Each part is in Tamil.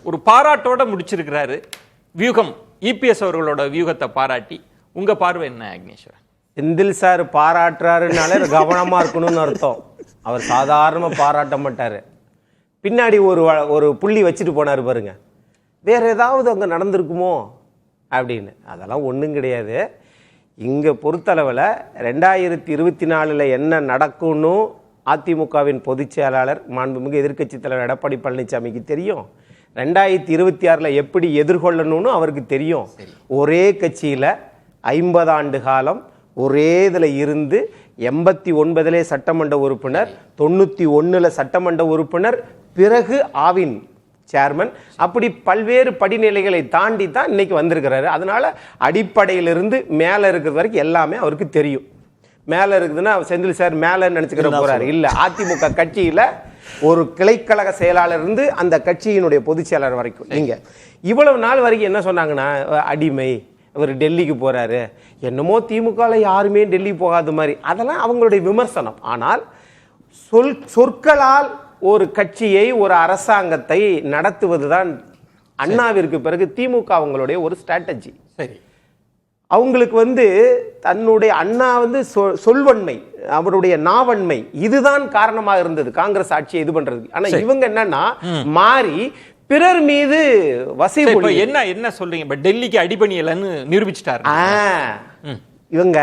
ஒரு பாராட்டோட முடிச்சிருக்கிறாரு. வியூகம் இபிஎஸ் அவர்களோட வியூகத்தை பாராட்டி உங்க பார்வை என்ன அக்னீஸ்வரன்? செந்தில் சார் பாராட்டுறாருனாலே கவனமா இருக்கணும்னு அர்த்தம். அவர் சாதாரண பாராட்ட மாட்டாரு. பின்னாடி ஒரு புள்ளி வச்சுட்டு போனாரு பாருங்க, வேற ஏதாவது அங்க நடந்திருக்குமோ அப்படின்னு. அதெல்லாம் ஒன்றும் கிடையாது. இங்க பொறுத்தளவில் 2024 என்ன நடக்கும்னு அதிமுகவின் பொதுச் செயலாளர் மாண்புமிகு எதிர்க்கட்சி தலைவர் எடப்பாடி பழனிசாமிக்கு தெரியும். 2026 எப்படி எதிர்கொள்ளணும்னு அவருக்கு தெரியும். ஒரே கட்சியில 50 ஆண்டு காலம் ஒரே இதில் இருந்து 89 சட்டமன்ற உறுப்பினர், 91 சட்டமன்ற உறுப்பினர், பிறகு ஆவின் சேர்மன், அப்படி பல்வேறு படிநிலைகளை தாண்டி தான் இன்னைக்கு வந்திருக்கிறாரு. அதனால அடிப்படையிலிருந்து மேலே இருக்கிறது வரைக்கும் எல்லாமே அவருக்கு தெரியும். மேலே இருக்குதுன்னா செந்தில் சார் மேலே நினச்சிக்கிற போறாரு இல்ல. அதிமுக கட்சியில ஒரு கிளைக்கழக செயலாளர் இருந்து அந்த கட்சியினுடைய பொதுச் செயலாளர் வரைக்கும் நீங்க இவ்வளவு நாள் வரைக்கும் என்ன சொன்னாங்கன்னா, அடிமை, இவர் டெல்லிக்கு போறாரு, என்னமோ திமுகல யாருமே டெல்லி போகாத மாதிரி, அதெல்லாம் அவங்களுடைய விமர்சனம். ஆனால் சொற்களால் ஒரு கட்சியை, ஒரு அரசாங்கத்தை நடத்துவதுதான் அண்ணாவிற்கு பிறகு திமுக அவங்களுடைய ஒரு ஸ்ட்ராட்டஜி. சரி, அவங்களுக்கு தன்னுடைய அண்ணா சொல்வன்மை, அவருடைய நாவன்மை, இதுதான் காரணமாக இருந்தது காங்கிரஸ் ஆட்சியை இது பண்றது. ஆனா இவங்க என்னன்னா மாறி பிறர் மீது வசைமொழி. என்ன சொல்றீங்க? டெல்லிக்கு அடிபணியலன்னு நிரூபிச்சிட்டாரு. இவங்க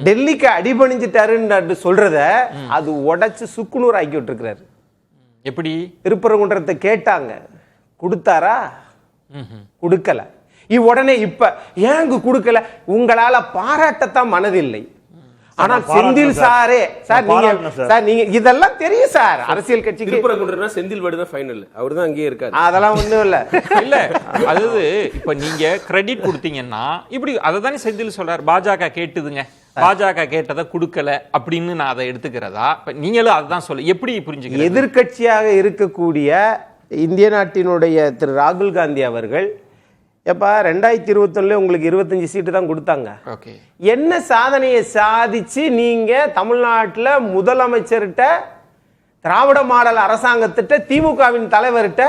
டெல்லிக்கு அடிபணிஞ்சிட்டாருன்னு சொல்றத அது உடைச்சு சுக்குநூறு ஆக்கி விட்டுருக்கிறாரு. எப்படி? திருப்பரங்குன்றத்தை கேட்டாங்க, கொடுத்தாரா? கொடுக்கல. உடனே இப்ப ஏங்க கொடுக்கல? உங்களால பாராட்டத்தான் மனதில்லை. ஆனா செந்தில் சாரே நீங்க இதெல்லாம் தெரியும் சார். அரசியல் கட்சிக்கு திருப்பரங்குன்றம்னா செந்தில் வீடு தான் ஃபைனல். அவர்தான் அங்கேயே இருக்காரு. அதெல்லாம் ஒண்ணும் இல்ல. இல்ல, அதாவது இப்ப நீங்க கிரெடிட் கொடுத்தீங்கன்னா இப்படி அதை தானே செந்தில் சொல்றாரு. பாஜக கேட்டுதுங்க, பாஜக கேட்டதை கொடுக்கல அப்படின்னு நான் அதை எடுத்துக்கிறதா? நீங்களும் அதுதான் சொல்ல எப்படி புரிஞ்சுக்க? எதிர்கட்சியாக இருக்கக்கூடிய இந்திய நாட்டினுடைய திரு ராகுல் காந்தி அவர்கள் எப்பா 2021 உங்களுக்கு 25 சீட்டு தான் கொடுத்தாங்க. என்ன சாதனையை சாதிச்சு நீங்க தமிழ்நாட்டில் முதலமைச்சர்கிட்ட, திராவிட மாடல் அரசாங்கத்திட்ட, திமுகவின் தலைவர்கிட்ட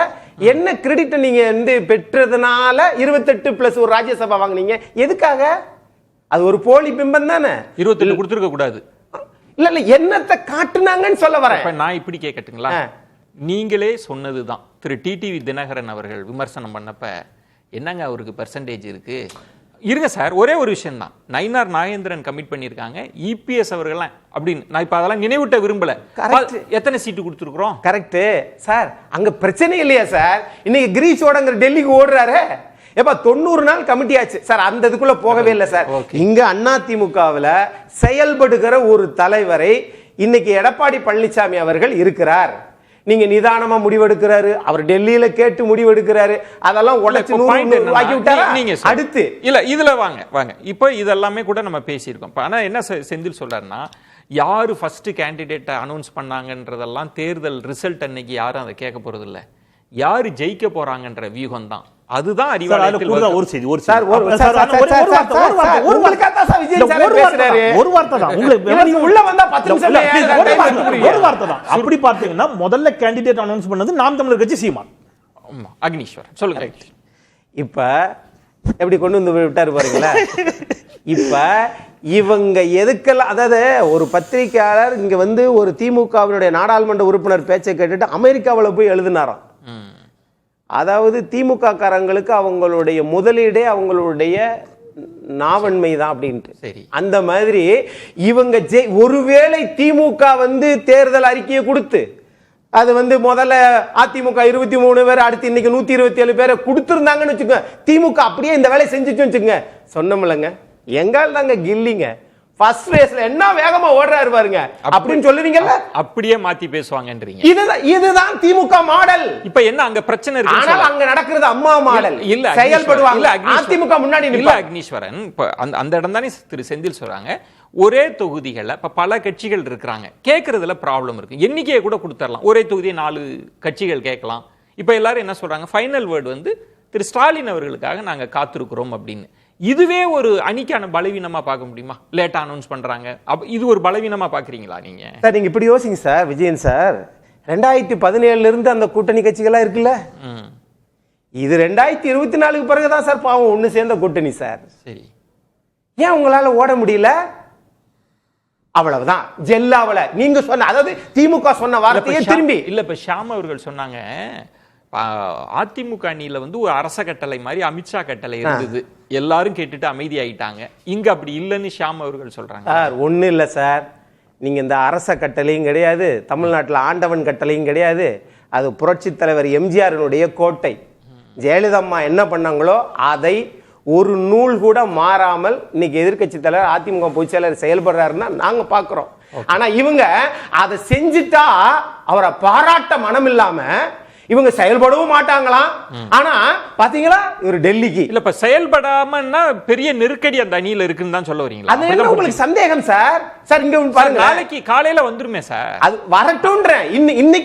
என்ன கிரெடிட் நீங்க பெற்றதுனால 28+ ஒரு ராஜ்யசபா வாங்கினீங்க? எதுக்காக? அது ஒரு போலி பிம்பம் தானே. 28 கொடுத்துருக்க கூடாது. இல்ல என்னத்தை காட்டுனாங்கன்னு சொல்ல வரேன். நான் இப்படி கேட்கட்டுங்களா? நீங்களே சொன்னதுதான். திரு டிடிவி தினகரன் அவர்கள் விமர்சனம் பண்ணப்ப என்னங்க அவருக்கு பெர்சன்டேஜ் இருக்கு? இருங்க சார், ஒரே ஒரு விஷயம் தான். நயினார் நாகேந்திரன் கமிட் பண்ணியிருக்காங்க, இபிஎஸ் அவர்கள் அப்படின்னு. நான் இப்ப அதெல்லாம் நினைவூட்ட விரும்பல. எத்தனை சீட்டு கொடுத்துருக்கோம்? Correct sir. அங்க பிரச்சனை இல்லையா சார்? இன்னைக்கு கிரீஷோட டெல்லிக்கு ஓடுறாரு. எப்ப 90 நாள் கமிட்டி ஆச்சு சார். அந்த இதுக்குள்ள போகவே இல்லை சார். இங்க அதிமுகவில் செயல்படுகிற ஒரு தலைவரை இன்னைக்கு எடப்பாடி பழனிசாமி அவர்கள் இருக்கிறார். நீங்க நிதானமா முடிவெடுக்கிறாரு, அவர் டெல்லியில கேட்டு முடிவெடுக்கிறாரு. அதெல்லாம் அடுத்து இல்ல இதுல வாங்க இப்ப இதெல்லாமே கூட நம்ம பேசியிருக்கோம். ஆனா என்ன செந்தில் சொல்றாருன்னா, யாரு ஃபர்ஸ்ட் கேண்டிடேட் அனௌன்ஸ் பண்ணாங்கன்றதெல்லாம் தேர்தல் ரிசல்ட் அன்னைக்கு யாரும் அதை கேட்க போறது இல்ல. யாரு ஜெயிக்க போறாங்கன்ற வியூகம் தான். அதுதான் அறிவாலயத்தில் ஒரு செய்தி. ஒரு சார் ஒரு வார்த்தை தான். உங்களுக்கு உள்ள வந்தா 10 நிமிஷம் ஒரு வார்த்தை தான். அப்படி பார்த்தீங்கன்னா முதல்ல கேண்டிடேட் அனௌன்ஸ் பண்ணது நாம் தமிழர் கட்சி சீமான். அக்னீஸ்வரன் சொல்லுங்க. இப்ப எப்படி கொண்டு வந்து விட்டாரு பாருங்களா? இப்ப இவங்க எதுக்கெல்லாம், அதாவது ஒரு பத்திரிகையாளர் இங்க ஒரு திமுகவினுடைய நாடாளுமன்ற உறுப்பினர் பேச்சை கேட்டுட்டு அமெரிக்காவில் போய் எழுதினாராம். அதாவது திமுக காரங்களுக்கு அவங்களுடைய முதலீடே அவங்களுடைய நாவன்மை தான் அப்படின்ட்டு. அந்த மாதிரி இவங்க ஒருவேளை திமுக தேர்தல் அறிக்கையை கொடுத்து அது முதல்ல அதிமுக 23 பேர், அடுத்து இன்னைக்கு 127 பேரை கொடுத்துருந்தாங்கன்னு வச்சுக்கோங்க, திமுக அப்படியே இந்த வேலையை செஞ்சுட்டு வச்சுக்கோங்க. சொன்னோம்லங்க, எங்கால் தாங்க கில்லிங்க ஃபர்ஸ்ட் ரேஸ்ல என்ன வேகமா ஓடுறாரு பாருங்க அப்படின்னு சொல்லுவீங்கல்ல, அப்படியே மாத்தி பேசுவாங்கன்றீங்க. இதுதான் திமுக மாடல். இப்ப என்ன அங்க பிரச்சனை இருக்கு? ஆனால் அங்க நடக்கிறது அம்மா மாடல். இல்ல செயல்படுவாங்க. அதிமுக முன்னாடி இல்ல அக்னீஸ்வரன், அந்த இடம் தானே திரு செந்தில் சொல்றாங்க. ஒரே தொகுதிகள்ல இப்ப பல கட்சிகள் இருக்கிறாங்க, கேட்கறதுல ப்ராப்ளம் இருக்கு. எண்ணிக்கையை கூட கொடுத்துடலாம், ஒரே தொகுதியை 4 கட்சிகள் கேட்கலாம். இப்ப எல்லாரும் என்ன சொல்றாங்க, ஃபைனல் வேர்டு திரு ஸ்டாலின் அவர்களுக்காக நாங்க காத்திருக்கிறோம் அப்படின்னு. இதுவே ஒரு அணிக்கான பலவீனமா பார்க்க முடியுமா? லேட்டா அனௌன்ஸ் பண்றாங்க, இது ஒரு பலவீனமா பாக்குறீங்களா நீங்க? சார் நீங்க இப்படி யோசிங்க சார். விஜயன் சார் 2017 இருந்து அந்த கூட்டணி கட்சிகளா இருக்குல்ல, இது 2024 பிறகுதான் சார் பாவம் ஒண்ணு சேர்ந்த கூட்டணி சார். சரி, ஏன் உங்களால ஓட முடியல? அவ்வளவுதான் ஜெல்லாவல நீங்க சொன்ன, அதாவது திமுக சொன்ன வார்த்தையை திரும்பி இல்ல. இப்ப ஷாம் அவர்கள் சொன்னாங்க அதிமுக அணியில வந்து ஒரு அரச கட்டளை மாதிரி அமித்ஷா கட்டளை இருந்தது, எல்லாரும் கேட்டுட்டு அமைதி ஆயிட்டாங்க. இங்க அப்படி இல்லைன்னு ஷாம் அவர்கள் சொல்றாங்க. சார் ஒண்ணு இல்ல சார், நீங்க இந்த அரச கட்டளையும் கிடையாது, தமிழ்நாட்டில் ஆண்டவன் கட்டளையும் கிடையாது. அது புரட்சி தலைவர் எம்ஜிஆரினுடைய கோட்டை. ஜெயலலிதா அம்மா என்ன பண்ணாங்களோ அதை ஒரு நூல் கூட மாறாமல் இன்னைக்கு எதிர்க்கட்சி தலைவர் அதிமுக பொதுச் செயலர் செயல்படுறாருன்னா நாங்க பாக்குறோம். ஆனா இவங்க அதை செஞ்சுட்டா அவரை பாராட்ட மனம் இல்லாம இவங்க செயல்படவும் மாட்டாங்களாம். ஆனா பாத்தீங்களா இவர் டெல்லிக்கு இல்ல இப்ப செயல்படாமன்னா பெரிய நெருக்கடி அந்த அணியில இருக்குன்னு தான் சொல்ல வரீங்களா? அது என்ன உங்களுக்கு சந்தேகம் சார்? சார் இங்க பாருங்க, நாளைக்கு காலையில வந்துருமே சார். அது வரட்டும்ன்றேன்.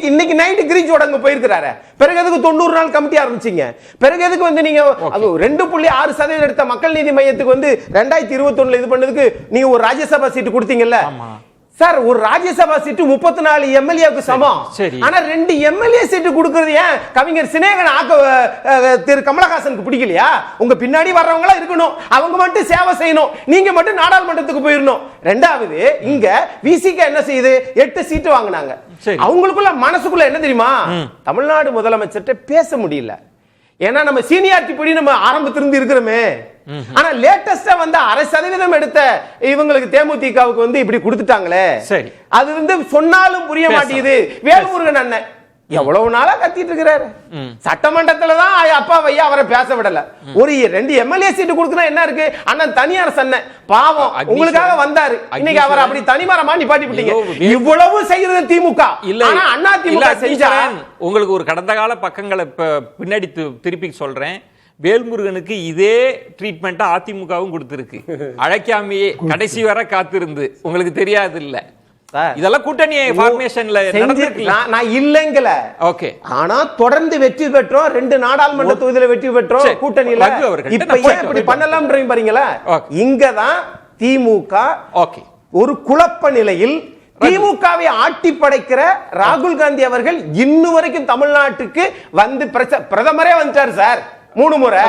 இன்னைக்கு நைட்டு கிரீச்சோட அங்க போயிருக்கிறாரு. பிறகு எதுக்கு 90 நாள் கமிட்டி ஆரம்பிச்சீங்க? பிறகு எதுக்கு வந்து நீங்க 2.6% எடுத்த மக்கள் நீதி மையத்துக்கு வந்து 2021 இது பண்ணதுக்கு நீங்க ஒரு ராஜ்யசபா சீட்டு கொடுத்தீங்கல்ல சார்? ஒரு ராஜ்யசபா சீட்டு 34 எம்எல்ஏக்கு சமம். ஆனா 2 எம்எல்ஏ சீட்டு கொடுக்கிறது ஏன் கவிஞர் சினேகன் திரு கமலஹாசனுக்கு பிடிக்கலையா? உங்க பின்னாடி வர்றவங்களா இருக்கணும், அவங்க மட்டும் சேவை செய்யணும், நீங்க மட்டும் நாடாளுமன்றத்துக்கு போயிடணும். ரெண்டாவது இங்க விசிக என்ன செய்யுது? 8 சீட்டு வாங்கினாங்க. அவங்களுக்குள்ள மனசுக்குள்ள என்ன தெரியுமா? தமிழ்நாடு முதலமைச்சர்கிட்ட பேச முடியல. ஏன்னா நம்ம சீனியாரிட்டி படி நம்ம ஆரம்பத்திலிருந்து இருக்கிறோமே. ஆனா லேட்டஸ்டா வந்து 0.5% எடுத்த இவங்களுக்கு தேமுதிகவுக்கு வந்து இப்படி கொடுத்துட்டாங்களே, அது வந்து சொன்னாலும் புரிய மாட்டேங்குது. வேல்முருகன் அண்ணன் எவ்வளவு நாளா கத்திட்டு இருக்கிறாரு, சட்டமன்றத்துல தான் அப்பா வையா அவரை பேச விடல. ஒரு 2 எம்எல்ஏ சீட்டு கொடுக்கணும் என்ன இருக்கு? அண்ணன் தனியார் சொன்னேன் பாவம் உங்களுக்காக வந்தாரு, இன்னைக்கு அவர் அப்படி தனிமரமா நிப்பாட்டி விட்டீங்க. இவ்வளவு செய்யறது திமுக இல்ல, ஆனா அண்ணா திமுக செஞ்சா. உங்களுக்கு ஒரு கடந்த கால பக்கங்களை பின்னாடி திருப்பி சொல்றேன். வேல்முருகனுக்கு இதே ட்ரீட்மெண்ட் அதிமுகவும் கொடுத்திருக்கு, அழைக்காமையே கடைசி வரை காத்திருந்து. உங்களுக்கு தெரியாது இல்ல? இதெல்லாம் கூட்டணி ஃபார்மேஷன்ல நான் இல்லங்கல. ஓகே, ஆனா தொடர்ந்து வெற்றி பெற்றோம், 2 நாடாளுமன்ற தொகுதியில வெற்றி பெற்றோம் கூட்டணியில. இப்ப ஏன் இப்படி பண்ணலாம்ன்றீங்க பாருங்களா? இங்கதான் திமுக ஒரு குழப்ப நிலையில் திமுகவை ஆட்டி படைக்கிற ராகுல் காந்தி அவர்கள் இன்னும் வரைக்கும் தமிழ்நாட்டுக்கு வந்து பிரதமரே வந்துட்டார் சார் 3 முறை.